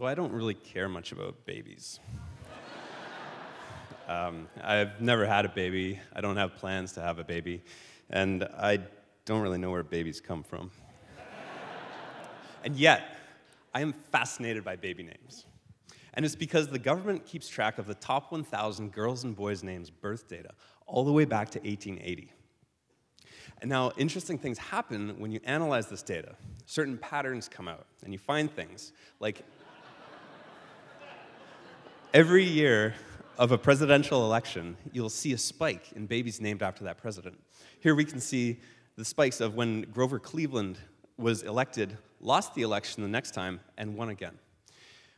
So I don't really care much about babies. I've never had a baby. I don't have plans to have a baby. And I don't really know where babies come from. And yet, I am fascinated by baby names. And it's because the government keeps track of the top 1,000 girls and boys' names birth data all the way back to 1880. And now, interesting things happen when you analyze this data. Certain patterns come out, and you find things like every year of a presidential election, you'll see a spike in babies named after that president. Here we can see the spikes of when Grover Cleveland was elected, lost the election the next time, and won again.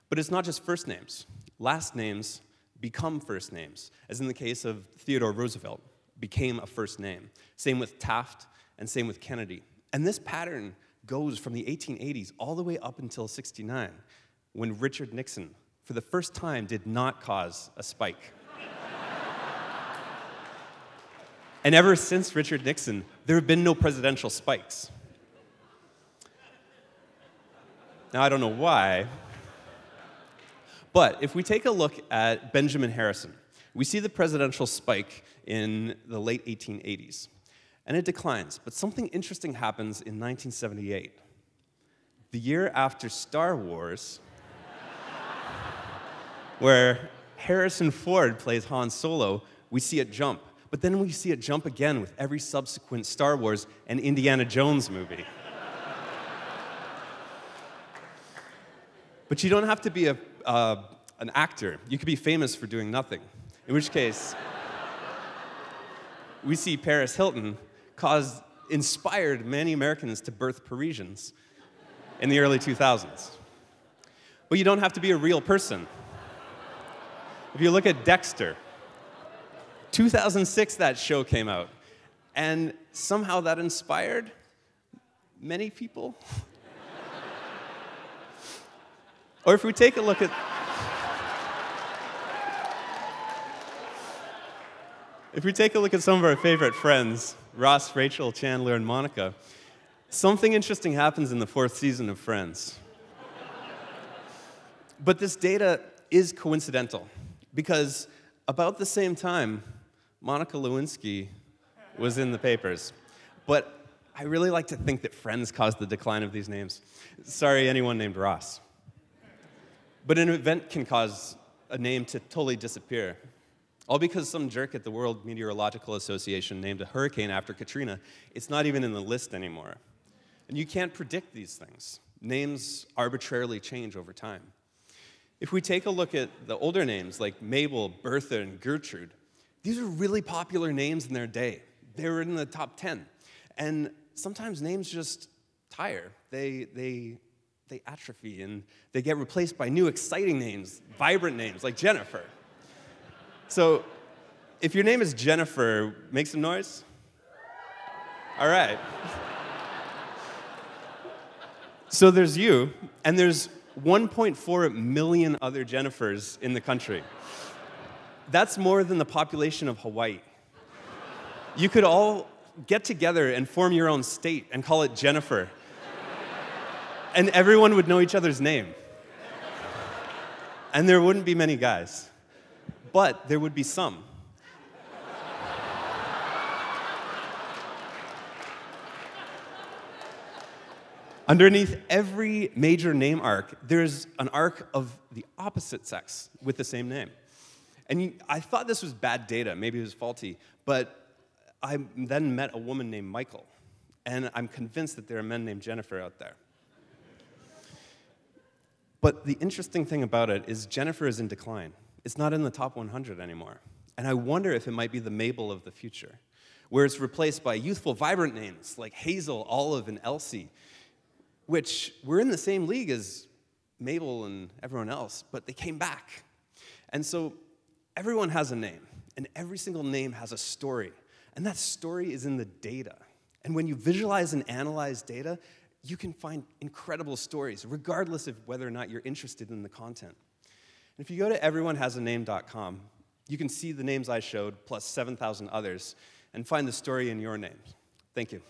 But it's not just first names. Last names become first names, as in the case of Theodore Roosevelt, became a first name. Same with Taft, and same with Kennedy. And this pattern goes from the 1880s all the way up until '69, when Richard Nixon, for the first time, did not cause a spike. And ever since Richard Nixon, there have been no presidential spikes. Now, I don't know why, but if we take a look at Benjamin Harrison, we see the presidential spike in the late 1880s, and it declines. But something interesting happens in 1978. The year after Star Wars, where Harrison Ford plays Han Solo, we see it jump. But then we see it jump again with every subsequent Star Wars and Indiana Jones movie. But you don't have to be an actor. You could be famous for doing nothing. In which case, we see Paris Hilton inspired many Americans to birth Parisians in the early 2000s. But you don't have to be a real person. If you look at Dexter, 2006 that show came out, and somehow that inspired many people. Or if we take a look at some of our favorite friends, Ross, Rachel, Chandler, and Monica, something interesting happens in the 4th season of Friends. But this data is coincidental, because about the same time, Monica Lewinsky was in the papers. But I really like to think that Friends caused the decline of these names. Sorry, anyone named Ross. But an event can cause a name to totally disappear. All because some jerk at the World Meteorological Association named a hurricane after Katrina. It's not even in the list anymore. And you can't predict these things. Names arbitrarily change over time. If we take a look at the older names like Mabel, Bertha, and Gertrude, these are really popular names in their day. They were in the top 10. And sometimes names just tire. They atrophy, and they get replaced by new exciting names, vibrant names like Jennifer. So if your name is Jennifer, make some noise. All right. So there's you, and there's 1.4 million other Jennifers in the country. That's more than the population of Hawaii. You could all get together and form your own state and call it Jennifer. And everyone would know each other's name. And there wouldn't be many guys. But there would be some. Underneath every major name arc, there's an arc of the opposite sex with the same name. And I thought this was bad data, maybe it was faulty, but I then met a woman named Michael, and I'm convinced that there are men named Jennifer out there. But the interesting thing about it is Jennifer is in decline. It's not in the top 100 anymore. And I wonder if it might be the Mabel of the future, where it's replaced by youthful, vibrant names like Hazel, Olive, and Elsie, which were in the same league as Mabel and everyone else, but they came back. And so everyone has a name, and every single name has a story. And that story is in the data. And when you visualize and analyze data, you can find incredible stories, regardless of whether or not you're interested in the content. And if you go to everyonehasaname.com, you can see the names I showed, plus 7,000 others, and find the story in your names. Thank you.